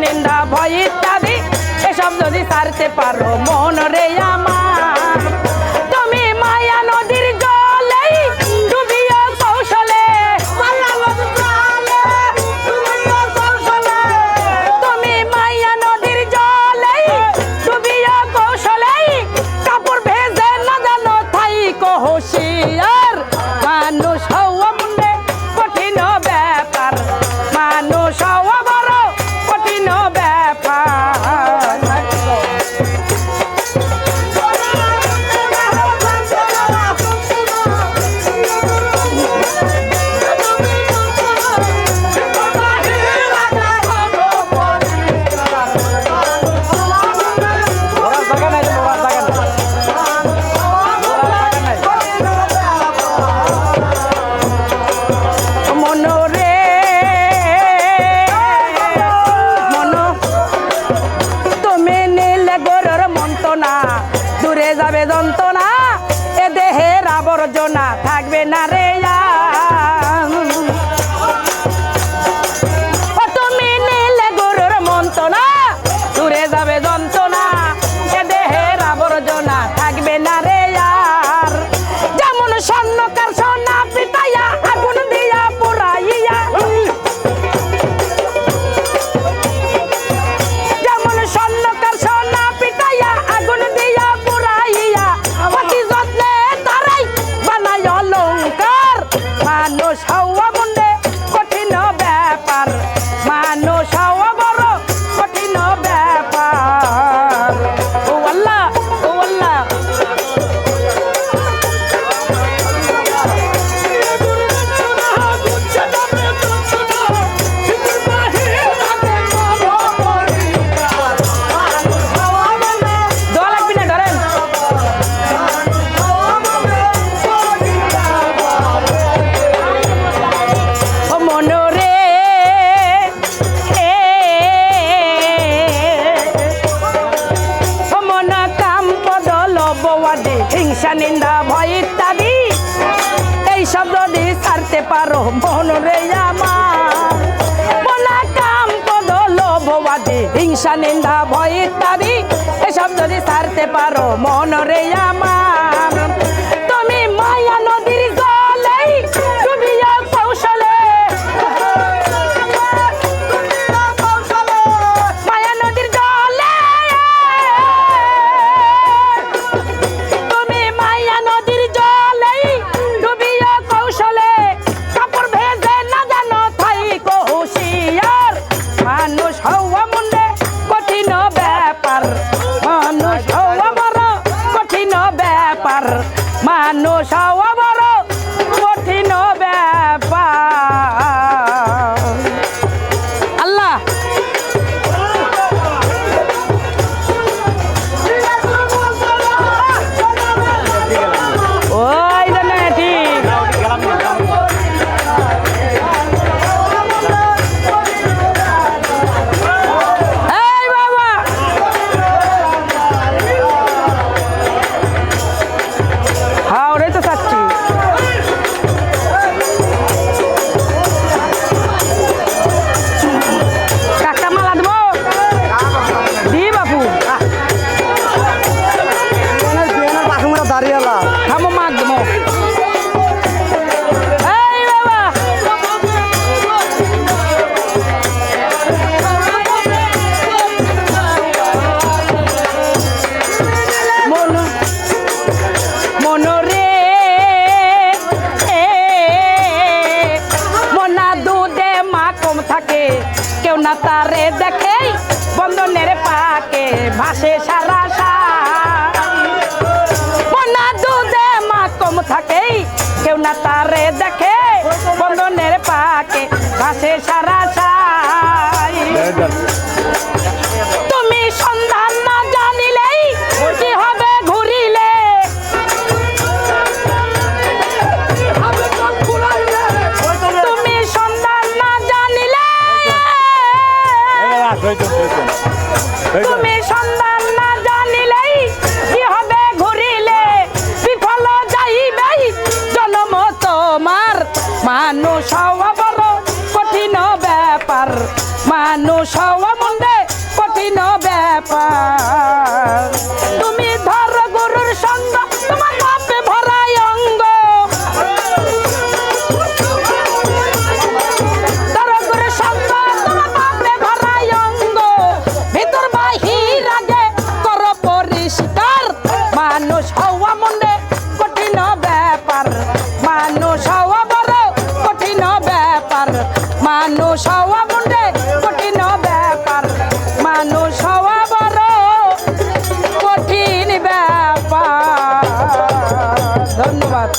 নিন্দা ভয় ইত্যাদি এসব যদি ছাড়তে পারো মন রে আমার তুমি মায়া নদীর জলেই ডুবিয়া কৌশলে তুমি মায়া নদীর জলেই ডুবিয়া কৌশলেই কাপড় ভেজে না জানো থাই কহুশিয়ার মানুষ হওয়া মুন্ডে কঠিন ব্যাপার মানুষ হওয়া বড় কঠিন ব্যাপার দূরে যাবে যন্ত্রণা এ দেহের আবর্জনা থাকবে না রে তুমি নিলে গরুর মন্ত্রণা দূরে যাবে যন্ত্রণা এ দেহের আবর্জনা থাকবে না রে আর যেমন স্বর্ণকার সোনা পিতাইয়া আগুন দিয়া পুরাইয়া যেমন স্বর্ণকার সোনা পিতাইয়া আগুন দিয়া মানুষ হওয়া মুন্ডে কঠিন ব্যাপার মানুষ হওয়া বড় কঠিন ব্যাপার ও আল্লাহ ও আল্লাহ হিংসা নিন্দা ভয় ইত্যাদি এই শব্দ দিয়ে ছাড়তে পারো মন রে আমার মনা কাম পদ লোভবাদী হিংসা নিন্দা ভয় ইত্যাদি এই শব্দ দিয়ে ছাড়তে পারো মন রে আমার তুমি মায়া নদীর জলেই ডুবিয়া কৌশলে মায়া নদীর জলে নদীর জলেই ডুবিয়া কৌশলে কাপড় ভেজে না জানো থাই কহুশিয়ার মানুষ হওয়া মুন্ডে কঠিন ব্যাপার মানুষ হওয়া বড় কঠিন ব্যাপার মানুষ হওয়া বড় কঠিন ব্যাপার আল্লাহ কেউ না তারে দেখে বন্ধনের পাকে ভাসে সারা মনা দুধে মা কম থাকে কেউ না তারে দেখে বন্ধনের পাকে ভাসে সারা তুমি সন্ধান না জানিলেই কি হবে ঘুরিলে তুমি সন্ধান না জানিলে তুমি সন্ধান না জানিলেই কি হবে ঘুরিলে বিফল যাইবে জন্ম তোমার মানুষ হওয়া বড় কঠিন ব্যাপার মানুষ হওয়া মনে কঠিন ব্যাপার তুমি ধর গুরুর সঙ্গ তোমার পাপে ভরাই অঙ্গ ধর গুরুর সঙ্গ তোমার পাপে ভরাই অঙ্গ ভিতর বাহির আগে করো পরিষ্কার মানুষ হওয়া মনে কঠিন ব্যাপার মানুষ হওয়া বড় কঠিন ব্যাপার মানুষ হওয়া মনে কঠিন ব্যাপার মানুষ হওয়া বড় কঠিন ব্যাপার ধন্যবাদ।